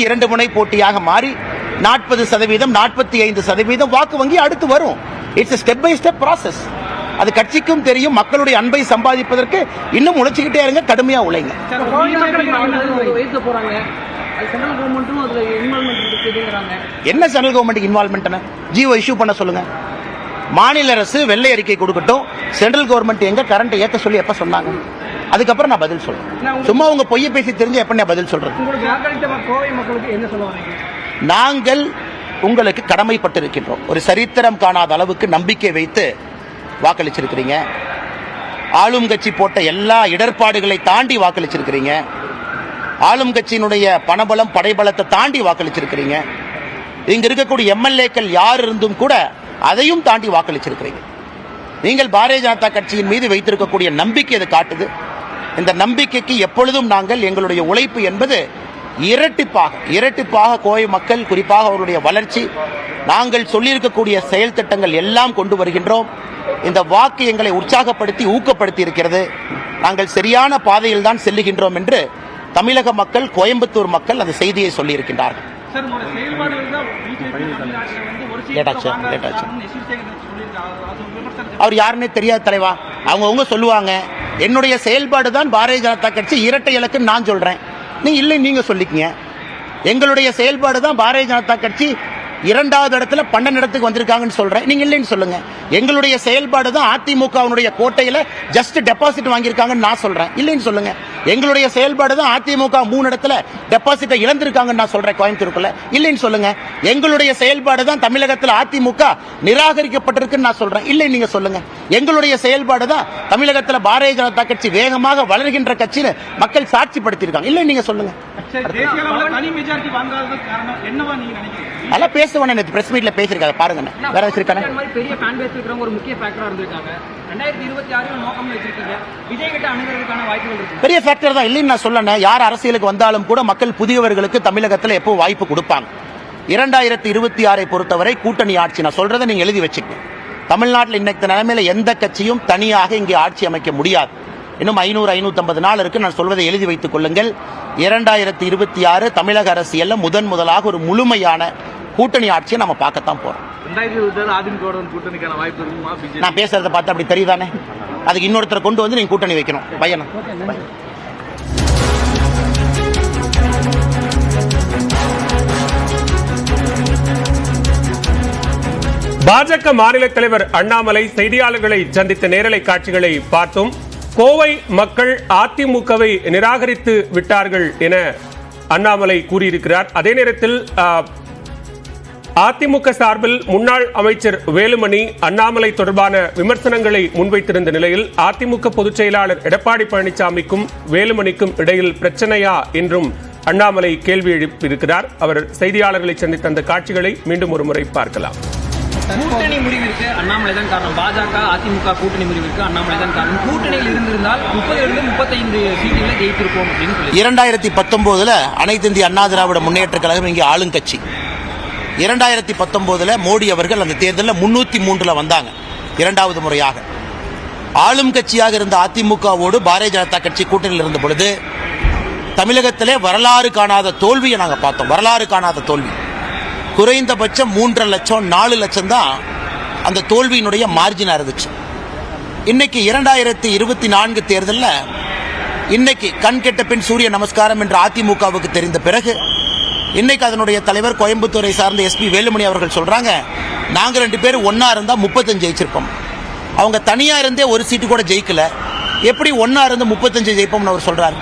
இரண்டு முனை போட்டியாக மாறி 40%, 45% வாக்கு வங்கி அடுத்து வரும். It's step by step process. அது கட்சிக்கும் தெரியும். மக்களுடைய அன்பை சம்பாதிப்பதற்கு இன்னும் உழைச்சிக்கிட்டே இருங்க, கடுமையா உழைங்க. என்ன central government involvement? Jio issue பண்ண சொல்லுங்க. மாநில அரசு வெள்ளை அறிக்கை கொடுக்கட்டும். சென்ட்ரல் கவர்மெண்ட் எங்க கரண்ட் ஏத்த சொல்லி எப்ப சொன்னாங்க? அதுக்கப்புறம் நான் பதில் சொல்றேன். சும்மா உங்க பொய்ய பேசி தெரிஞ்ச எப்ப நான் பதில் சொல்றேன்? நாங்கள் உங்களுக்கு கடமைப்பட்டிருக்கின்றோம். ஒரு சரித்திரம் காணாத அளவுக்கு நம்பிக்கை வைத்து வாக்களிச்சிருக்கிறீங்க. ஆளும் கட்சி போட்ட எல்லா இடர்பாடுகளை தாண்டி வாக்களிச்சிருக்கிறீங்க. ஆளும் கட்சியினுடைய பணபலம் படைபலத்தை தாண்டி வாக்களிச்சிருக்கிறீங்க. இங்க இருக்கக்கூடிய எம்எல்ஏக்கள் யார் இருந்தும் கூட அதையும் தாண்டி வாக்களிச்சிருக்கிறீங்க. நீங்கள் பாரதிய ஜனதா கட்சியின் மீது வைத்திருக்கக்கூடிய நம்பிக்கை அதை காட்டுது. இந்த நம்பிக்கைக்கு எப்பொழுதும் நாங்கள் எங்களுடைய உழைப்பு என்பது இரட்டிப்பாக கோவை மக்கள், குறிப்பாக அவருடைய வளர்ச்சி, நாங்கள் சொல்லியிருக்கக்கூடிய செயல் திட்டங்கள் எல்லாம் கொண்டு வருகின்றோம். இந்த வாக்கு எங்களை உற்சாகப்படுத்தி ஊக்கப்படுத்தி இருக்கிறது. நாங்கள் சரியான பாதையில் தான் செல்லுகின்றோம் என்று தமிழக மக்கள், கோயம்புத்தூர் மக்கள் அந்த செய்தியை சொல்லியிருக்கின்றார்கள். அவர் யாருன்னே தெரியாத தலைவா. அவங்க சொல்லுவாங்க என்னுடைய செயல்பாடு தான் பாரதிய ஜனதா கட்சி இரட்டை இலக்குன்னு நான் சொல்றேன். நீங்க இல்லை, நீங்க சொல்லிக்கீங்க. எங்களுடைய செயல்பாடு தான் பாரதிய ஜனதா கட்சி 2வது இடத்துல 12 இடத்துக்கு வந்திருக்காங்கன்னு சொல்றேன். நீங்க இல்லைன்னு சொல்லுங்க. எங்களுடைய செயல்பாடு தான் அதிமுகவுடைய கோட்டையில ஜஸ்ட் டெபாசிட் வாங்கியிருக்காங்கன்னு நான் சொல்றேன். இல்லைன்னு சொல்லுங்க. எங்களுடைய செயல்பாடு தான் அதிமுக 3 இடத்துல டெபாசிட்டை இழந்திருக்காங்கன்னு நான் சொல்றேன் கோயம்புத்தூருக்குள்ள. இல்லைன்னு சொல்லுங்க. எங்களுடைய செயல்பாடு தான் தமிழகத்தில் அதிமுக நிராகரிக்கப்பட்டிருக்குன்னு நான் சொல்றேன். இல்லை நீங்க சொல்லுங்க. எங்களுடைய செயல்பாடு தான் தமிழகத்தில் பாரதிய ஜனதா கட்சி வேகமாக வளர்கின்ற கட்சின்னு மக்கள் சாட்சிப்படுத்தியிருக்காங்க. இல்லை நீங்க சொல்லுங்க. அதெல்லாம் பேசுவானே, நேற்று பிரஸ் மீட்ல பேசிருக்காங்க பாருங்க. வேற வச்சிருக்காங்க பெரிய ஃபேன் பேஸ் இருக்கிறவங்க ஒரு முக்கிய ஃபேக்டரா இருந்திருக்காங்க. 2026 நோக்கம் வச்சிருக்கீங்க. விஜய் கிட்ட அணுகிறதுக்கான வாய்ப்புகள் இருக்கு. பெரிய ஃபேக்டர் தான் இல்லைன்னு நான் சொல்லணும். யார் அரசியலுக்கு வந்தாலும் கூட மக்கள் புதியவர்களுக்கு தமிழகத்தில் எப்போ வாய்ப்பு கொடுப்பாங்க. 2026 பொறுத்தவரை கூட்டணி ஆட்சி. நான் சொல்றதை நீங்க எழுதி வச்சுக்கங்க. தமிழ்நாட்டில் இன்னைக்கு நிலைமையில எந்த கட்சியும் தனியாக இங்கே ஆட்சி அமைக்க முடியாது. இன்னும் 500-550 நாள் இருக்கு. நான் சொல்வதை எழுதி வைத்துக் கொள்ளுங்கள். 2026 தமிழக அரசியல்ல முதலாக ஒரு முழுமையான கூட்டணி ஆட்சியை நம்ம பார்க்கத்தான் போறோம். நான் பேசுறதை பார்த்து அப்படி தெரியுதானே? அதுக்கு இன்னொருத்தரை கொண்டு வந்து நீங்க கூட்டணி வைக்கணும். பையனா பாஜக மாநில தலைவர் அண்ணாமலை செய்தியாளர்களை சந்தித்த நேரலை காட்சிகளை பார்த்தோம். கோவை மக்கள் அதிமுகவை நிராகரித்து விட்டார்கள் என அண்ணாமலை கூறியிருக்கிறார். அதே நேரத்தில் அதிமுக சார்பில் முன்னாள் அமைச்சர் வேலுமணி அண்ணாமலை தொடர்பான விமர்சனங்களை முன்வைத்திருந்த நிலையில் அதிமுக பொதுச் செயலாளர் எடப்பாடி பழனிசாமிக்கும் வேலுமணிக்கும் இடையில் பிரச்சனையா என்றும் அண்ணாமலை கேள்வி எழுப்பியிருக்கிறார். அவர் செய்தியாளர்களை சந்தித்த அந்த காட்சிகளை மீண்டும் ஒரு முறை பார்க்கலாம். கூட்டணி முடிவிற்கு அண்ணாமலை தான் காரணம். பாஜக அதிமுக கூட்டணி முடிவிற்கு அண்ணாமலை தான் காரணம். கூட்டணியில் இருந்திருந்தால் 30-35 சீட்டுகளை ஜெயித்திருப்போம் அப்படின்னு சொல்லி 2019 அனைத்து இந்திய அண்ணா திராவிட முன்னேற்ற கழகம் இங்கே ஆளுங்கட்சி. 2019 மோடி அவர்கள் அந்த தேர்தலில் 303 வந்தாங்க. 2வது முறையாக ஆளும் கட்சியாக இருந்த அதிமுகவோடு பாரதிய ஜனதா கட்சி கூட்டணியில் இருந்த பொழுது தமிழகத்திலே வரலாறு காணாத தோல்வியை நாங்கள் பார்த்தோம். வரலாறு காணாத தோல்வி. குறைந்தபட்சம் 3.5 லட்சம் 4 லட்சம் தான் அந்த தோல்வியினுடைய மார்ஜினா இருந்துச்சு. இன்னைக்கு 2024 தேர்தலில் இன்னைக்கு கண் கெட்ட பின் சூரிய நமஸ்காரம் என்று அதிமுகவுக்கு தெரிந்த பிறகு இன்னைக்கு அதனுடைய தலைவர் கோயம்புத்தூரை சார்ந்த எஸ்பி வேலுமணி அவர்கள் சொல்றாங்க, நாங்க 2 பேரும் ஒன்னா இருந்தா 35 ஜெயிச்சிருப்போம். அவங்க தனியா இருந்தே ஒரு சீட்டு கூட ஜெயிக்கல, எப்படி ஒன்னா இருந்து 35 ஜெயிப்போம்னு அவர் சொல்றாரு.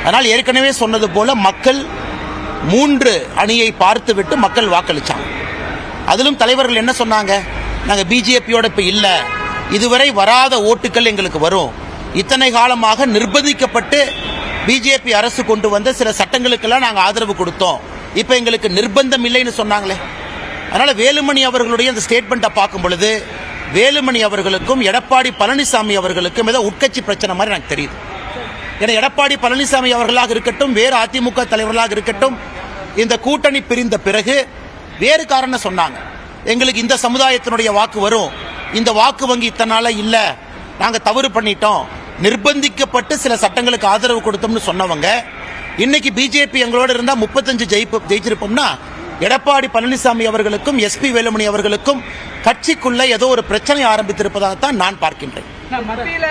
அதனால் ஏற்கனவே சொன்னது போல மக்கள் 3 அணியை பார்த்து விட்டு மக்கள் வாக்களிச்சாங்க. அதிலும் தலைவர்கள் என்ன சொன்னாங்க, நாங்க பிஜேபியோட இப்ப இல்ல, இதுவரை வராத ஓட்டுகள் எங்களுக்கு வரும். இத்தனை காலமாக நிர்பந்திக்கப்பட்டு பிஜேபி அரசு கொண்டு வந்த சில சட்டங்களுக்கெல்லாம் நாங்கள் ஆதரவு கொடுத்தோம், இப்ப எங்களுக்கு நிர்பந்தம் இல்லைன்னு சொன்னாங்களே. அதனால வேலுமணி அவர்களுடைய அந்த ஸ்டேட்மெண்ட்டை பார்க்கும் பொழுது வேலுமணி அவர்களுக்கும் எடப்பாடி பழனிசாமி அவர்களுக்கும் ஏதோ உட்கட்சி பிரச்சனை மாதிரி எனக்கு தெரியுது. ஏன்னா எடப்பாடி பழனிசாமி அவர்களாக இருக்கட்டும், வேறு அதிமுக தலைவர்களாக இருக்கட்டும், இந்த கூட்டணி பிரிந்த பிறகு வேறு காரணம் சொன்னாங்க. எங்களுக்கு இந்த சமுதாயத்தினுடைய வாக்கு வரும், இந்த வாக்கு வங்கி இத்தனால இல்ல, நாங்க தவறு பண்ணிட்டோம், நிர்பந்திக்கப்பட்டு சில சட்டங்களுக்கு ஆதரவு கொடுத்தோம்னு சொன்னவங்க இன்னைக்கு பிஜேபி எங்களோட இருந்தா 35 ஜெயிச்சிருப்போம்னா எடப்பாடி பழனிசாமி அவர்களுக்கும் எஸ்பி வேலுமணி அவர்களுக்கும் கட்சிக்குள்ள ஏதோ ஒரு பிரச்சனை ஆரம்பித்திருப்பதாகத்தான் நான் பார்க்கின்றேன். மத்தியில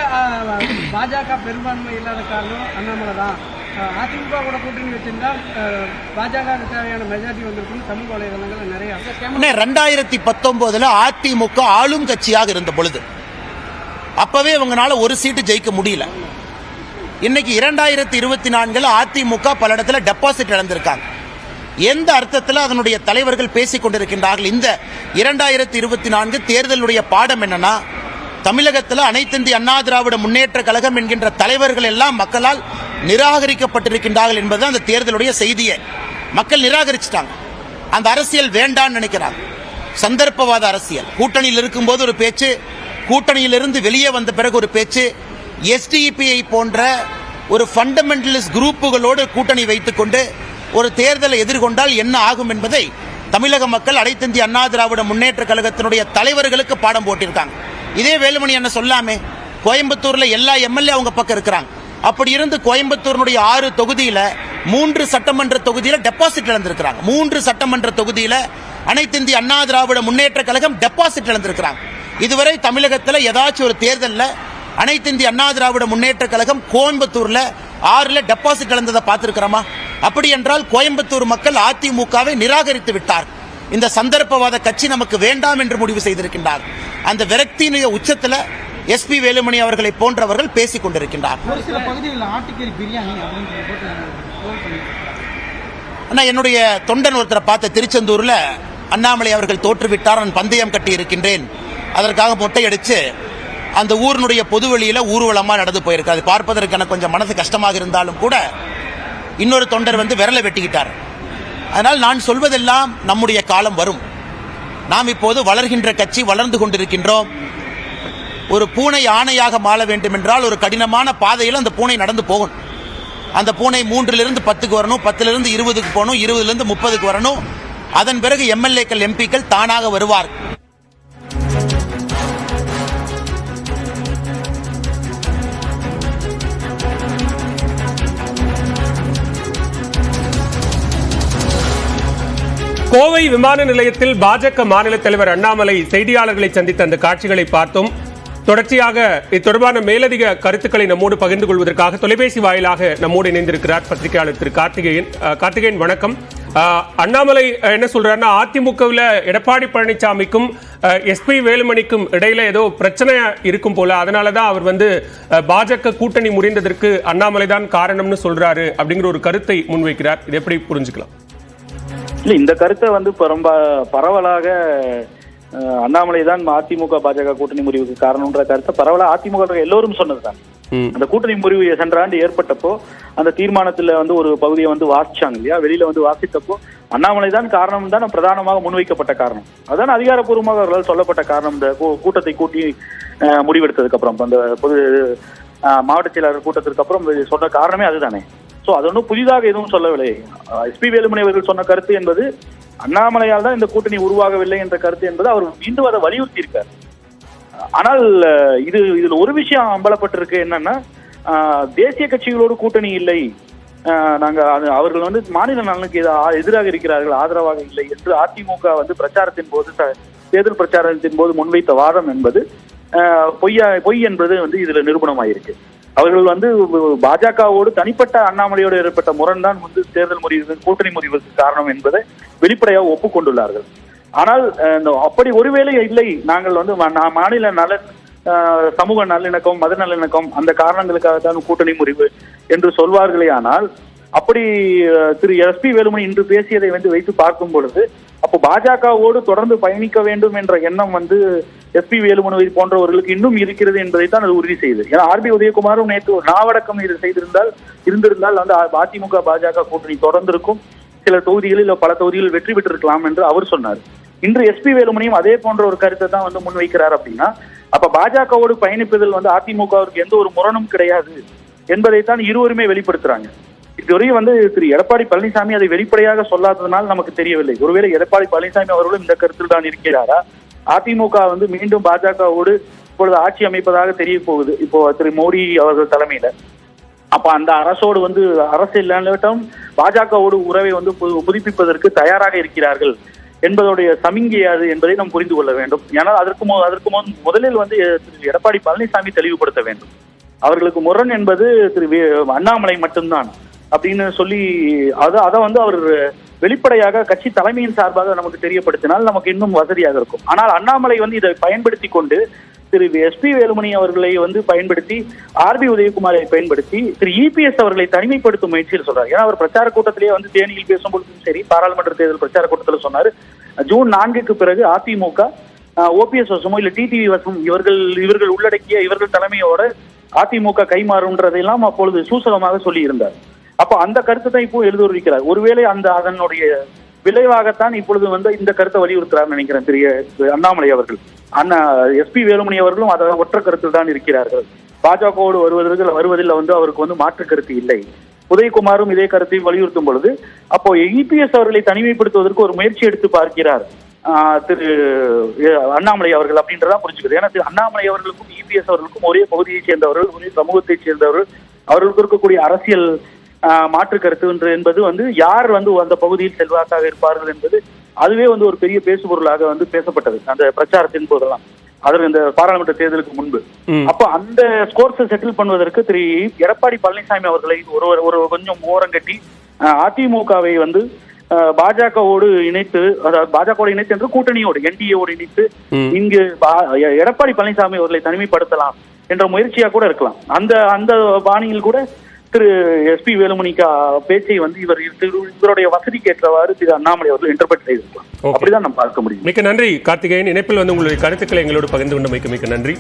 பாஜக பெரும்பான்மை இல்லாத காரணம் அண்ணாமலை தான். அதிமுக கூட கூட்டணி வச்சிருந்தால் பாஜக தேவையான மெஜாரிட்டி வந்திருக்கும் சமூக வலைதளங்கள் நிறைய. 2019 அதிமுக ஆளும் கட்சியாக இருந்த பொழுது அப்பவே அவங்களால ஒரு சீட்டு ஜெயிக்க முடியல. இன்னைக்கு 2024 அதிமுக பல இடத்துல டெபாசிட் இழந்திருக்காங்க. எந்த அர்த்தத்தில் அதனுடைய தலைவர்கள் பேசிக் கொண்டிருக்கின்றார்கள்? இந்த 2024 தேர்தலுடைய பாடம் என்னன்னா, தமிழகத்தில் அனைத்து இந்திய அண்ணா திராவிட முன்னேற்ற கழகம் என்கின்ற தலைவர்கள் எல்லாம் மக்களால் நிராகரிக்கப்பட்டிருக்கின்றார்கள் என்பது அந்த தேர்தலுடைய செய்தியை மக்கள் நிராகரிச்சிட்டாங்க. அந்த அரசியல் வேண்டான்னு நினைக்கிறாங்க. சந்தர்ப்பவாத அரசியல். கூட்டணியில் இருக்கும்போது ஒரு பேச்சு, கூட்டணியிலிருந்து வெளியே வந்த பிறகு ஒரு பேச்சு, எஸ்டிபிஐ போன்ற ஒரு ஃபண்டமெண்டலிஸ்ட் குரூப்புகளோடு கூட்டணி வைத்துக் கொண்டு ஒரு தேர்தலை எதிர்கொண்டால் என்ன ஆகும் என்பதை தமிழக மக்கள் அனைத்து இந்திய அண்ணா திராவிட முன்னேற்ற கழகத்தினுடைய தலைவர்களுக்கு பாடம் போட்டிருக்காங்க. இதே வேலுமணி என்ன சொல்லாமே, கோயம்புத்தூர்ல எல்லா எம்எல்ஏ அவங்க பக்கம் இருக்கிறாங்க. அப்படி இருந்து கோயம்புத்தூருடைய 6 தொகுதியில 3 சட்டமன்ற தொகுதியில டெபாசிட் இழந்திருக்கிறாங்க. 3 சட்டமன்ற தொகுதியில அனைத்து இந்திய அண்ணா திராவிட முன்னேற்ற கழகம் டெபாசிட் இழந்திருக்கிறாங்க. இதுவரை தமிழகத்தில் ஏதாச்சும் ஒரு தேர்தலில் அனைத்து இந்திய அண்ணா திராவிட முன்னேற்ற கழகம் கோயம்புத்தூர்ல 6 டெபாசிட் இழந்ததை பார்த்திருக்கிறோமா? அப்படி என்றால் கோயம்புத்தூர் மக்கள் அதிமுகவை நிராகரித்து விட்டார். இந்த சந்தர்ப்பவாத கட்சி நமக்கு வேண்டாம் என்று முடிவு செய்திருக்கின்றார். அந்த விரக்தியினுடைய உச்சத்தில் எஸ்பி வேலுமணி அவர்களை போன்றவர்கள் பேசிக் கொண்டிருக்கின்றார். என்னுடைய தொண்டன் ஒருத்தரை பார்த்த திருச்செந்தூர்ல அண்ணாமலை அவர்கள் தோற்றுவிட்டார், நான் பந்தயம் கட்டி இருக்கின்றேன், அதற்காக மொட்டையடிச்சு அந்த ஊரினுடைய பொதுவெளியில ஊர்வலமா நடந்து போயிருக்காது. பார்ப்பதற்கு எனக்கு கொஞ்சம் மனசு கஷ்டமாக இருந்தாலும் கூட இன்னொரு தொண்டர் வந்து விரலை வெட்டிக்கிட்டார். அதனால் நான் சொல்வதெல்லாம் நம்முடைய காலம் வரும். நாம் இப்போது வளர்கின்ற கட்சி, வளர்ந்து கொண்டிருக்கின்றோம். ஒரு பூனை ஆணையாக மாற வேண்டும் என்றால் ஒரு கடினமான பாதையில் அந்த பூனை நடந்து போகணும். அந்த பூனை 3லிருந்து 10க்கு வரணும், 10லிருந்து 20க்கு போகணும், 20லிருந்து 30க்கு வரணும். அதன் பிறகு எம்எல்ஏக்கள் எம்பிக்கள் தானாக வருவார். கோவை விமான நிலையத்தில் பாஜக மாநில தலைவர் அண்ணாமலை செய்தியாளர்களை சந்தித்த அந்த காட்சிகளை பார்த்தோம். தொடர்ச்சியாக இது மேலதிக கருத்துக்களை நம்மோடு பகிர்ந்து கொள்வதற்காக தொலைபேசி வாயிலாக நம்மோடு இணைந்திருக்கிறார் பத்திரிகையாளர் திரு கார்த்திகேயன். கார்த்திகேயன் வணக்கம். அண்ணாமலை என்ன சொல்றாருன்னா, அதிமுகவில் எடப்பாடி பழனிசாமிக்கும் எஸ்பி வேலுமணிக்கும் இடையில ஏதோ பிரச்சனை இருக்கும் போல, அதனாலதான் அவர் வந்து பாஜக கூட்டணி முறிந்ததற்கு அண்ணாமலை தான் காரணம்னு சொல்றாரு அப்படிங்கிற ஒரு கருத்தை முன்வைக்கிறார். இது எப்படி புரிஞ்சுக்கலாம்? இல்ல, இந்த கருத்தை வந்து பரவலாக அண்ணாமலை தான் அதிமுக பாஜக கூட்டணி முறிவுக்கு காரணம்ன்ற கருத்தை பரவலாக அதிமுக எல்லோரும் சொன்னதுதான். அந்த கூட்டணி முறிவு சென்ற ஆண்டு ஏற்பட்டப்போ அந்த தீர்மானத்துல வந்து ஒரு பகுதியை வந்து வாசிச்சாங்க இல்லையா, வெளியில வந்து வாசித்தப்போ அண்ணாமலை தான் காரணம் தான் பிரதானமாக முன்வைக்கப்பட்ட காரணம். அதான் அதிகாரப்பூர்வமாக அவர்களால் சொல்லப்பட்ட காரணம். இந்த கூட்டத்தை கூட்டி முடிவெடுத்ததுக்கு அப்புறம், அந்த பொது மாவட்ட செயலாளர் கூட்டத்திற்கு அப்புறம் சொன்ன காரணமே அதுதானே. சோ அது ஒன்றும் புதிதாக எதுவும் சொல்லவில்லை. எஸ்பி வேலுமணி அவர்கள் சொன்ன கருத்து என்பது அண்ணாமலையால் தான் இந்த கூட்டணி உருவாகவில்லை என்ற கருத்து என்பது அவர் மீண்டும் அதை வலியுறுத்தி இருக்கார். ஆனால் இதுல ஒரு விஷயம் அம்பலப்பட்டிருக்கு. என்னன்னா, தேசிய கட்சிகளோடு கூட்டணி இல்லை, நாங்க அவர்கள் வந்து மாநில நலனுக்கு எதிராக இருக்கிறார்கள், ஆதரவாக இல்லை என்று அதிமுக வந்து பிரச்சாரத்தின் போது, தேர்தல் பிரச்சாரத்தின் போது முன்வைத்த வாதம் என்பது பொய் என்பது வந்து இதுல நிரூபணமாயிருக்கு. அவர்கள் வந்து பாஜகவோடு தனிப்பட்ட அண்ணாமலையோடு ஏற்பட்ட முரண் தான் வந்து தேர்தல் முறிவு, கூட்டணி முறிவுக்கு காரணம் என்பதை வெளிப்படையாக ஒப்புக்கொண்டுள்ளார்கள். ஆனால் அப்படி ஒருவேளை இல்லை, நாங்கள் வந்து மாநில நலன், சமூக நல்லிணக்கம், மத நல்லிணக்கம், அந்த காரணங்களுக்காக தான் கூட்டணி முறிவு என்று சொல்வார்களே. ஆனால் அப்படி திரு எஸ்பி வேலுமணி இன்று பேசியதை வந்து வைத்து பார்க்கும் பொழுது, அப்போ பாஜகவோடு தொடர்ந்து பயணிக்க வேண்டும் என்ற எண்ணம் வந்து எஸ்பி வேலுமணி போன்றவர்களுக்கு இன்னும் இருக்கிறது என்பதைத்தான் அது உறுதி செய்யுது. ஏன்னா ஆர்பி உதயகுமாரும் நேற்று ஒரு நாவடக்கம் இருந்திருந்தால் வந்து அதிமுக பாஜக கூட்டணி தொடர்ந்திருக்கும், சில தொகுதிகளில் பல தொகுதிகளில் வெற்றி பெற்றிருக்கலாம் என்று அவர் சொன்னார். இன்று எஸ்பி வேலுமணியும் அதே போன்ற ஒரு கருத்தை தான் வந்து முன்வைக்கிறார். அப்படின்னா அப்ப பாஜகவோடு பயணிப்பதில் வந்து அதிமுகவிற்கு எந்த ஒரு முரணும் கிடையாது என்பதைத்தான் இருவருமே வெளிப்படுத்துறாங்க. இதுவரை வந்து திரு எடப்பாடி பழனிசாமி அதை வெளிப்படையாக சொல்லாததனால் நமக்கு தெரியவில்லை. ஒருவேளை எடப்பாடி பழனிசாமி அவர்களும் இந்த கருத்தில் தான் இருக்கிறாரா? அதிமுக வந்து மீண்டும் பாஜகவோடு இப்பொழுது ஆட்சி அமைப்பதாக தெரிய போகுது இப்போ திரு மோடி அவர்கள் தலைமையில. அப்ப அந்த அரசோடு வந்து அரசு இல்லாட்டும் பாஜகவோடு உறவை வந்து புதுப்பிப்பதற்கு தயாராக இருக்கிறார்கள் என்பதோடைய சமிங்கை அது என்பதை நாம் புரிந்து கொள்ள வேண்டும். ஏன்னா அதற்கு முதலில் வந்து திரு எடப்பாடி பழனிசாமி தெளிவுபடுத்த வேண்டும். அவர்களுக்கு முரண் என்பது திரு அண்ணாமலை மட்டும்தான் அப்படின்னு சொல்லி அதை வந்து அவர் வெளிப்படையாக கட்சி தலைமையின் சார்பாக நமக்கு தெரியப்படுத்தினால் நமக்கு இன்னும் வசதியாக இருக்கும். ஆனால் அண்ணாமலை வந்து இதை பயன்படுத்தி கொண்டு திரு SP வேலுமணி அவர்களை வந்து பயன்படுத்தி RB உதயகுமாரை பயன்படுத்தி திரு EPS அவர்களை தனிமைப்படுத்தும் முயற்சியில் சொல்றாரு. ஏன்னா அவர் பிரச்சார கூட்டத்திலேயே வந்து தேனியில் பேசும்பொழுதும் சரி, பாராளுமன்ற தேர்தல் பிரச்சார கூட்டத்தில் சொன்னாரு, ஜூன் 4க்கு பிறகு அதிமுக OPS வசமோ இல்ல TTV வசம் இவர்கள் உள்ளடக்கிய இவர்கள் தலைமையோட அதிமுக கைமாறுன்றதையெல்லாம் அப்பொழுது சூசகமாக சொல்லி இருந்தார். அப்ப அந்த கருத்தை தான் இப்போ எழுதுவரிக்கிறார். ஒருவேளை அதனுடைய விளைவாகத்தான் இப்பொழுது வந்து இந்த கருத்தை வலியுறுத்துறார் நினைக்கிறேன் திரு அண்ணாமலை அவர்கள். SP வேலுமணி அவர்களும் அதை ஒற்ற கருத்தில் தான் இருக்கிறார்கள். பாஜகவோடு வருவதில் வந்து அவருக்கு வந்து மாற்று கருத்து இல்லை. உதயகுமாரும் இதே கருத்தை வலியுறுத்தும் பொழுது அப்போ EPS அவர்களை தனிமைப்படுத்துவதற்கு ஒரு முயற்சி எடுத்து பார்க்கிறார் திரு அண்ணாமலை அவர்கள் அப்படின்றதான் புரிஞ்சுக்கிறது. ஏன்னா திரு அண்ணாமலை அவர்களுக்கும் EPS அவர்களுக்கும் ஒரே பகுதியை சேர்ந்தவர்கள், ஒரே சமூகத்தை சேர்ந்தவர்கள், அவர்களுக்கு இருக்கக்கூடிய அரசியல் மாற்று கருத்து என்பது வந்து யார் வந்து அந்த பகுதியில் செல்வாக்காக இருப்பார்கள் என்பது அதுவே வந்து ஒரு பெரிய பேசுபொருளாக வந்து பேசப்பட்டது அந்த பிரச்சாரத்தின் போதெல்லாம், அதற்கு இந்த பாராளுமன்ற தேர்தலுக்கு முன்பு. அப்ப அந்த ஸ்கோர்ஸை செட்டில் பண்ணுவதற்கு திரு எடப்பாடி பழனிசாமி அவர்களை ஒரு கொஞ்சம் ஓரங்கட்டி அதிமுகவை வந்து பாஜகவோடு இணைத்து, அதாவது பாஜகவோடு இணைத்து என்று கூட்டணியோடு NDA-வோடு இணைத்து இங்கு எடப்பாடி பழனிசாமி அவர்களை தனிமைப்படுத்தலாம் என்ற முயற்சியா கூட இருக்கலாம். அந்த பாணியில் கூட திரு SP வேலுமணிக்கா பேச்சை வந்து இவருடைய வசதிக்கு ஏற்றவாறு திரு அண்ணாமலை அவர்கள் இன்டர்பிரட் செய்திருக்கலாம். அப்படிதான் நம்ம பார்க்க முடியும். மிக்க நன்றி கார்த்திகேயன். இணைப்பில் வந்து உங்களுடைய கருத்துக்களை எங்களோடு பகிர்ந்து கொண்டமைக்கு மிக்க நன்றி.